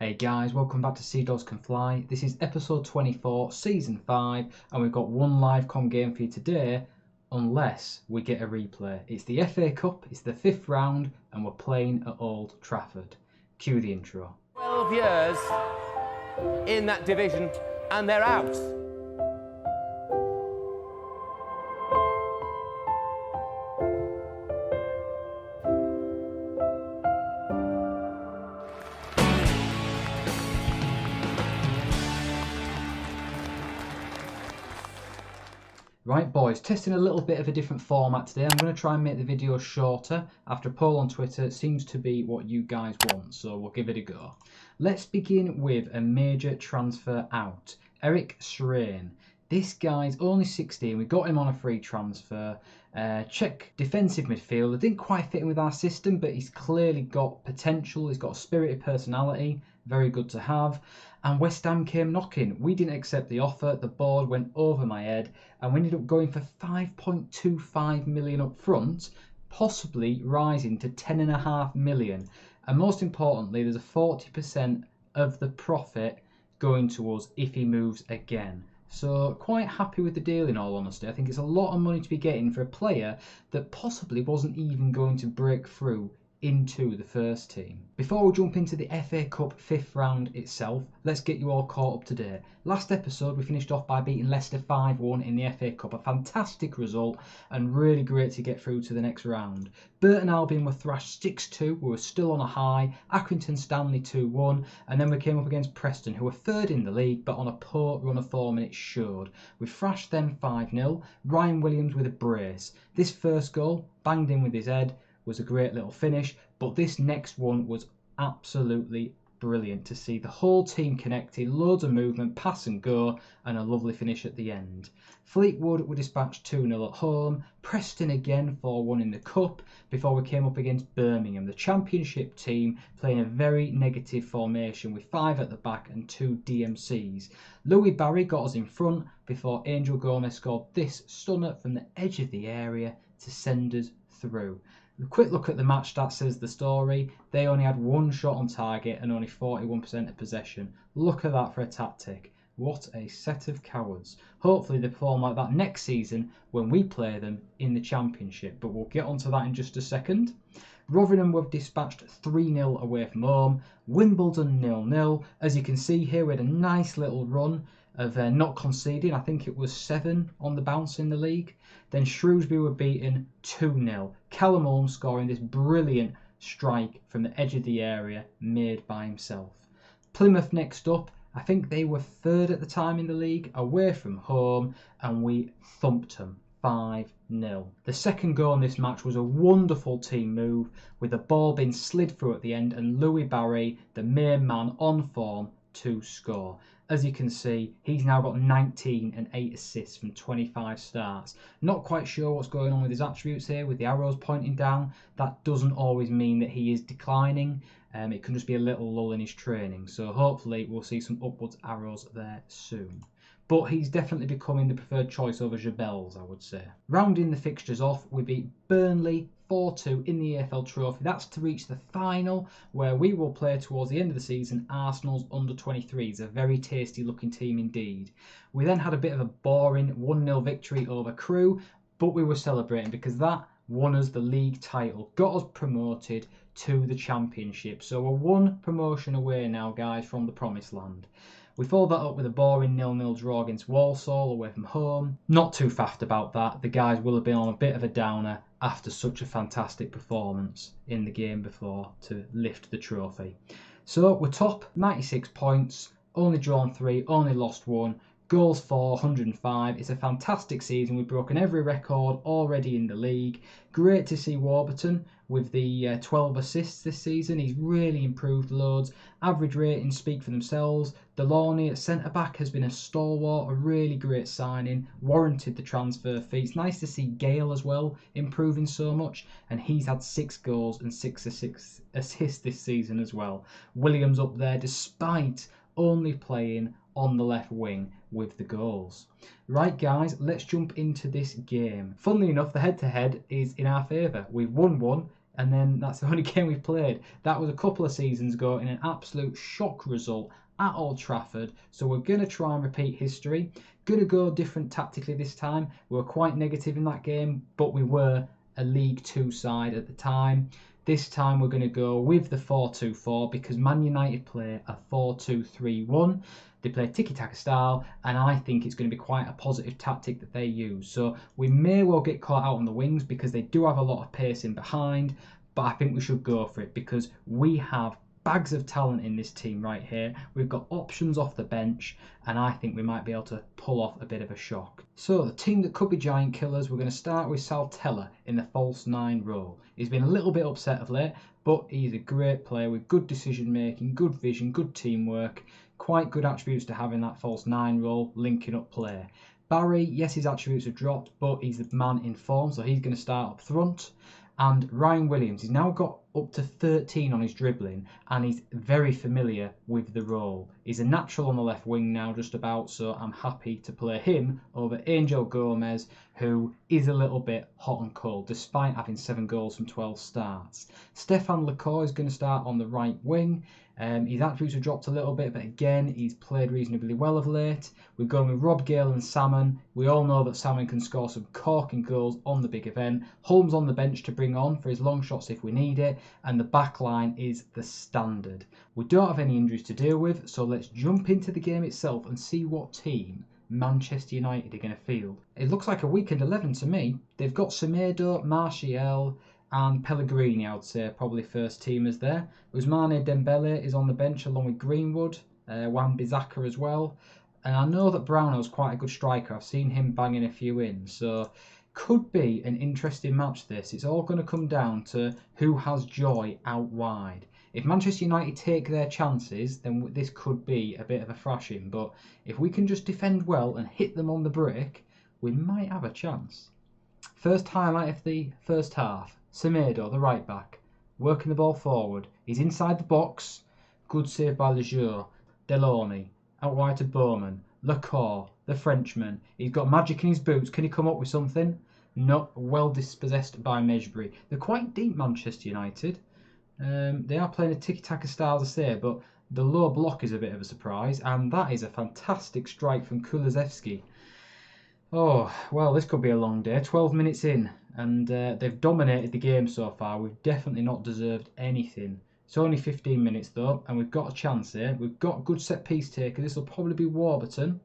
Hey guys, welcome back to SEADOGS Can Fly. This is episode 24, season 5, and we've got one livecom game for you today, unless we get a replay. It's the FA Cup, it's the 5th round, and we're playing at Old Trafford. Cue the intro. 12 years in that division, and they're out. Right boys, testing a little bit of a different format today. I'm going to try and make the video shorter. After a poll on Twitter, it seems to be what you guys want, so we'll give it a go. Let's begin with a major transfer out. Eric Schrein. This guy's only 16, we got him on a free transfer. Czech defensive midfielder, didn't quite fit in with our system, but he's clearly got potential, he's got a spirited personality, very good to have. And West Ham came knocking. We didn't accept the offer, the board went over my head, and we ended up going for 5.25 million up front, possibly rising to 10.5 million. And most importantly, there's a 40% of the profit going to us if he moves again. So quite happy with the deal, in all honesty. I think it's a lot of money to be getting for a player that possibly wasn't even going to break through into the first team. Before we jump into the FA Cup 5th round itself, let's get you all caught up to date. Last episode we finished off by beating Leicester 5-1 in the FA Cup, a fantastic result and really great to get through to the next round. Burton Albion were thrashed 6-2, we were still on a high, Accrington Stanley 2-1, and then we came up against Preston, who were 3rd in the league but on a poor run of form, and it showed. We thrashed them 5-0, Ryan Williams with a brace. This first goal, banged in with his head, was a great little finish, but this next one was absolutely brilliant to see. The whole team connected, loads of movement, pass and go, and a lovely finish at the end. Fleetwood were dispatched 2-0 at home, Preston again 4-1 in the cup, before we came up against Birmingham, the championship team, playing a very negative formation with 5 at the back and 2 DMCs. Louis Barry got us in front before Angel Gomez scored this stunner from the edge of the area to send us through. A quick look at the match stats says the story. They only had 1 shot on target and only 41% of possession. Look at that for a tactic. What a set of cowards. Hopefully they perform like that next season when we play them in the Championship, but we'll get onto that in just a second. Rotherham were dispatched 3-0 away from home. Wimbledon 0-0. As you can see here, we had a nice little run of not conceding. I think it was 7 on the bounce in the league. Then Shrewsbury were beaten 2-0. Callum Holmes scoring this brilliant strike from the edge of the area made by himself. Plymouth next up. I think they were 3rd at the time in the league, away from home, and we thumped them 5-0. The second goal in this match was a wonderful team move, with the ball being slid through at the end and Louis Barry, the main man, on form to score. As you can see, he's now got 19 and 8 assists from 25 starts. Not quite sure what's going on with his attributes here, with the arrows pointing down. That doesn't always mean that he is declining. It can just be a little lull in his training. So hopefully we'll see some upwards arrows there soon. But he's definitely becoming the preferred choice over Jabels, I would say. Rounding the fixtures off, we beat Burnley 4-2 in the EFL Trophy. That's to reach the final, where we will play towards the end of the season Arsenal's under-23s, a very tasty looking team indeed. We then had a bit of a boring 1-0 victory over Crewe, but we were celebrating because that won us the league title, got us promoted to the Championship. So we're 1 promotion away now, guys, from the promised land. We followed that up with a boring 0-0 draw against Walsall away from home. Not too faffed about that. The guys will have been on a bit of a downer after such a fantastic performance in the game before to lift the trophy. So we're top, 96 points, only drawn 3, only lost 1. Goals for 105. It's a fantastic season. We've broken every record already in the league. Great to see Warburton with the 12 assists this season. He's really improved loads. Average ratings speak for themselves. Delaney at centre-back has been a stalwart, a really great signing. Warranted the transfer fee. It's nice to see Gale as well improving so much. And he's had 6 goals and 6 assists this season as well. Williams up there despite only playing on the left wing with the goals. Right guys, let's jump into this game. Funnily enough, the head-to-head is in our favour. We've won 1 and then that's the only game we've played. That was a couple of seasons ago in an absolute shock result at Old Trafford. So we're going to try and repeat history. Going to go different tactically this time. We were quite negative in that game, but we were a League Two side at the time. This time we're going to go with the 4-2-4 because Man United play a 4-2-3-1. They play tiki-taka style, and I think it's going to be quite a positive tactic that they use. So we may well get caught out on the wings because they do have a lot of pace in behind, but I think we should go for it because we have bags of talent in this team right here. We've got options off the bench, and I think we might be able to pull off a bit of a shock. So the team that could be giant killers, we're going to start with Saltella in the false 9 role. He's been a little bit upset of late, but he's a great player with good decision making, good vision, good teamwork, quite good attributes to have in that false 9 role, linking up play. Barry, yes, his attributes have dropped, but he's the man in form, so he's going to start up front. And Ryan Williams, he's now got up to 13 on his dribbling, and he's very familiar with the role. He's a natural on the left wing now, just about, so I'm happy to play him over Angel Gomez, who is a little bit hot and cold, despite having 7 goals from 12 starts. Stefan Lecour is going to start on the right wing. His attributes have dropped a little bit, but again, he's played reasonably well of late. We've gone with Rob Gale and Salmon. We all know that Salmon can score some corking goals on the big event. Holmes on the bench to bring on for his long shots if we need it, and the back line is the standard. We don't have any injuries to deal with, so let's jump into the game itself and see what team Manchester United are going to field. It looks like a weekend 11 to me. They've got Semedo, Martial, and Pellegrini, I would say, probably first teamers there. Ousmane Dembele is on the bench along with Greenwood, Wan-Bissaka as well. And I know that Brownell's quite a good striker. I've seen him banging a few in. So could be an interesting match this. It's all going to come down to who has joy out wide. If Manchester United take their chances, then this could be a bit of a thrashing. But if we can just defend well and hit them on the break, we might have a chance. First highlight of the first half. Semedo, the right back, working the ball forward. He's inside the box. Good save by Lejour. Delorme, out wide to Bowman. Lecour, the Frenchman. He's got magic in his boots. Can he come up with something? Not well dispossessed by Mejbri. They're quite deep, Manchester United. They are playing a tiki-taka style, as I say, but the low block is a bit of a surprise. And that is a fantastic strike from Kulusevski. Oh, well, this could be a long day. 12 minutes in, and they've dominated the game so far. We've definitely not deserved anything. It's only 15 minutes, though, and we've got a chance here. We've got a good set-piece taker. This will probably be Warburton.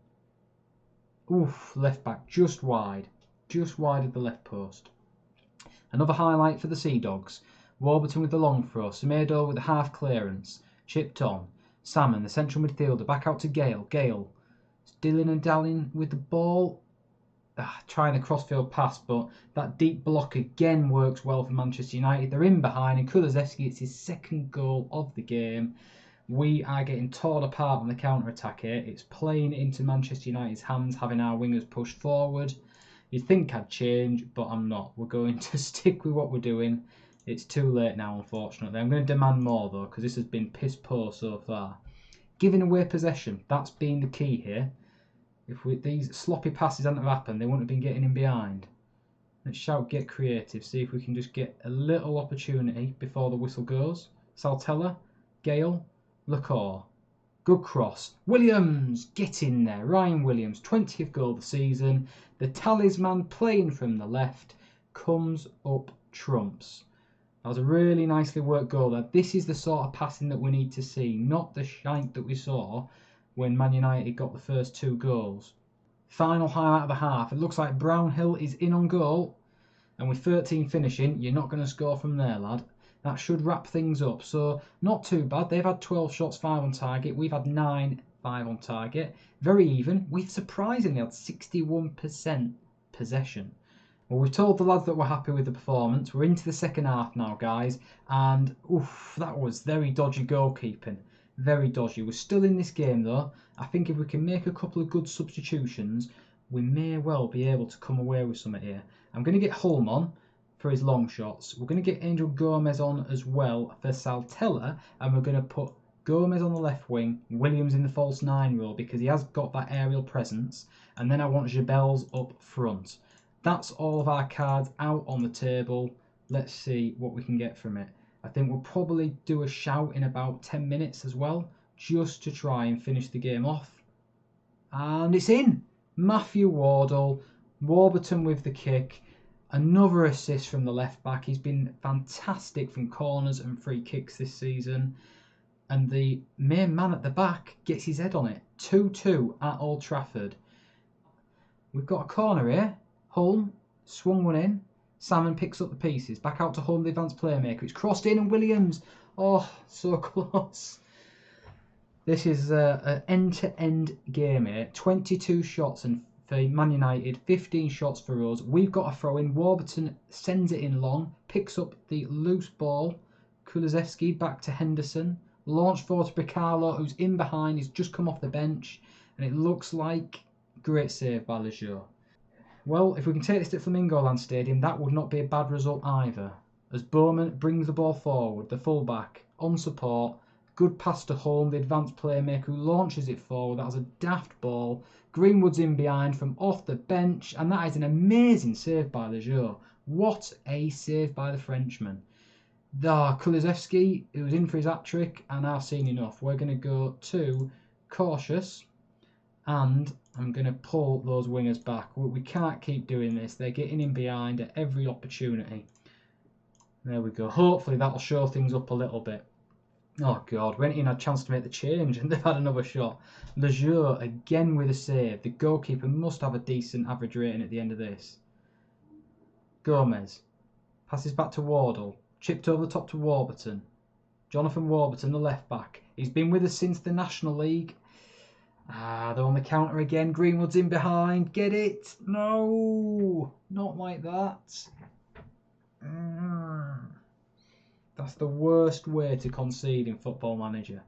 Oof, left back, just wide of the left post. Another highlight for the SEADOGS. Warburton with the long throw. Semedo with the half clearance. Chipped on. Salmon, the central midfielder, back out to Gale. Gale, dilling and dallying with the ball. Trying the crossfield pass, but that deep block again works well for Manchester United. They're in behind, and Kulusevski, it's his second goal of the game. We are getting torn apart on the counter-attack here. It's playing into Manchester United's hands, having our wingers pushed forward. You'd think I'd change, but I'm not. We're going to stick with what we're doing. It's too late now, unfortunately. I'm going to demand more, though, because this has been piss poor so far. Giving away possession, that's been the key here. If these sloppy passes hadn't have happened, they wouldn't have been getting in behind. Let's shout, get creative. See if we can just get a little opportunity before the whistle goes. Saltella, Gale, Lecour. Good cross. Williams, get in there. Ryan Williams, 20th goal of the season. The talisman playing from the left comes up trumps. That was a really nicely worked goal there. This is the sort of passing that we need to see, not the shank that we saw when Man United got the first 2 goals. Final highlight of the half. It looks like Brownhill is in on goal. And with 13 finishing, you're not going to score from there, lad. That should wrap things up. So, not too bad. They've had 12 shots, 5 on target. We've had 9, 5 on target. Very even. We've surprisingly had 61% possession. Well, we've told the lads that we're happy with the performance. We're into the second half now, guys. And, oof, that was very dodgy goalkeeping. Very dodgy. We're still in this game though. I think if we can make a couple of good substitutions, we may well be able to come away with something here. I'm going to get Holm on for his long shots. We're going to get Angel Gomez on as well for Saltella, and we're going to put Gomez on the left wing, Williams in the false 9 role because he has got that aerial presence, and then I want Jabels up front. That's all of our cards out on the table. Let's see what we can get from it. I think we'll probably do a shout in about 10 minutes as well, just to try and finish the game off. And it's in! Matthew Wardle, Warburton with the kick. Another assist from the left back. He's been fantastic from corners and free kicks this season. And the main man at the back gets his head on it. 2-2 at Old Trafford. We've got a corner here. Hulme swung one in. Salmon picks up the pieces. Back out to Hulme, the advanced playmaker. It's crossed in and Williams. Oh, so close. This is an end-to-end game here. 22 shots and for Man United, 15 shots for us. We've got a throw in. Warburton sends it in long. Picks up the loose ball. Kulusevski back to Henderson. Launched forward to Bricalo, who's in behind. He's just come off the bench. And it looks like great save by Lejeune. Well, if we can take this to Flamingo Land Stadium, that would not be a bad result either. As Bowman brings the ball forward, the fullback on support, good pass to Hulme, the advanced playmaker who launches it forward. That was a daft ball. Greenwood's in behind from off the bench, and that is an amazing save by Lejeune. What a save by the Frenchman. Kulusevski, who was in for his hat-trick, and I've seen enough. We're going to go to cautious, and I'm going to pull those wingers back. We can't keep doing this. They're getting in behind at every opportunity. There we go. Hopefully that'll show things up a little bit. Oh God, went in, had a chance to make the change and they've had another shot. Lejeune again with a save. The goalkeeper must have a decent average rating at the end of this. Gomez passes back to Wardle. Chipped over the top to Warburton. Jonathan Warburton, the left back. He's been with us since the National League. They're on the counter again. Greenwood's in behind. Get it? No, not like that. That's the worst way to concede in Football Manager.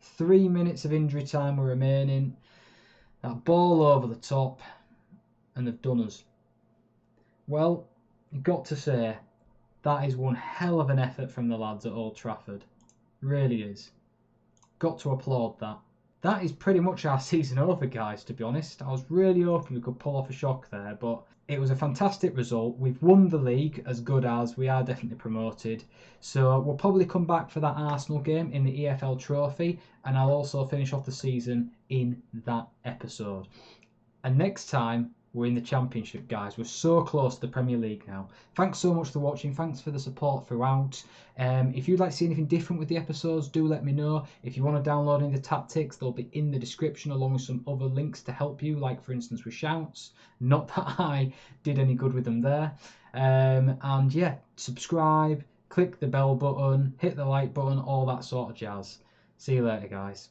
3 minutes of injury time were remaining. That ball over the top, and they've done us. Well, you've got to say, that is one hell of an effort from the lads at Old Trafford. Really is. Got to applaud that. That is pretty much our season over, guys, to be honest. I was really hoping we could pull off a shock there, but it was a fantastic result. We've won the league as good as. We are definitely promoted. So we'll probably come back for that Arsenal game in the EFL Trophy, and I'll also finish off the season in that episode. And next time, we're in the Championship, guys. We're so close to the Premier League now. Thanks so much for watching. Thanks for the support throughout. If you'd like to see anything different with the episodes, do let me know. If you want to download any of the tactics, they'll be in the description along with some other links to help you, like for instance with shouts. Not that I did any good with them there. And yeah, subscribe, click the bell button, hit the like button, all that sort of jazz. See you later, guys.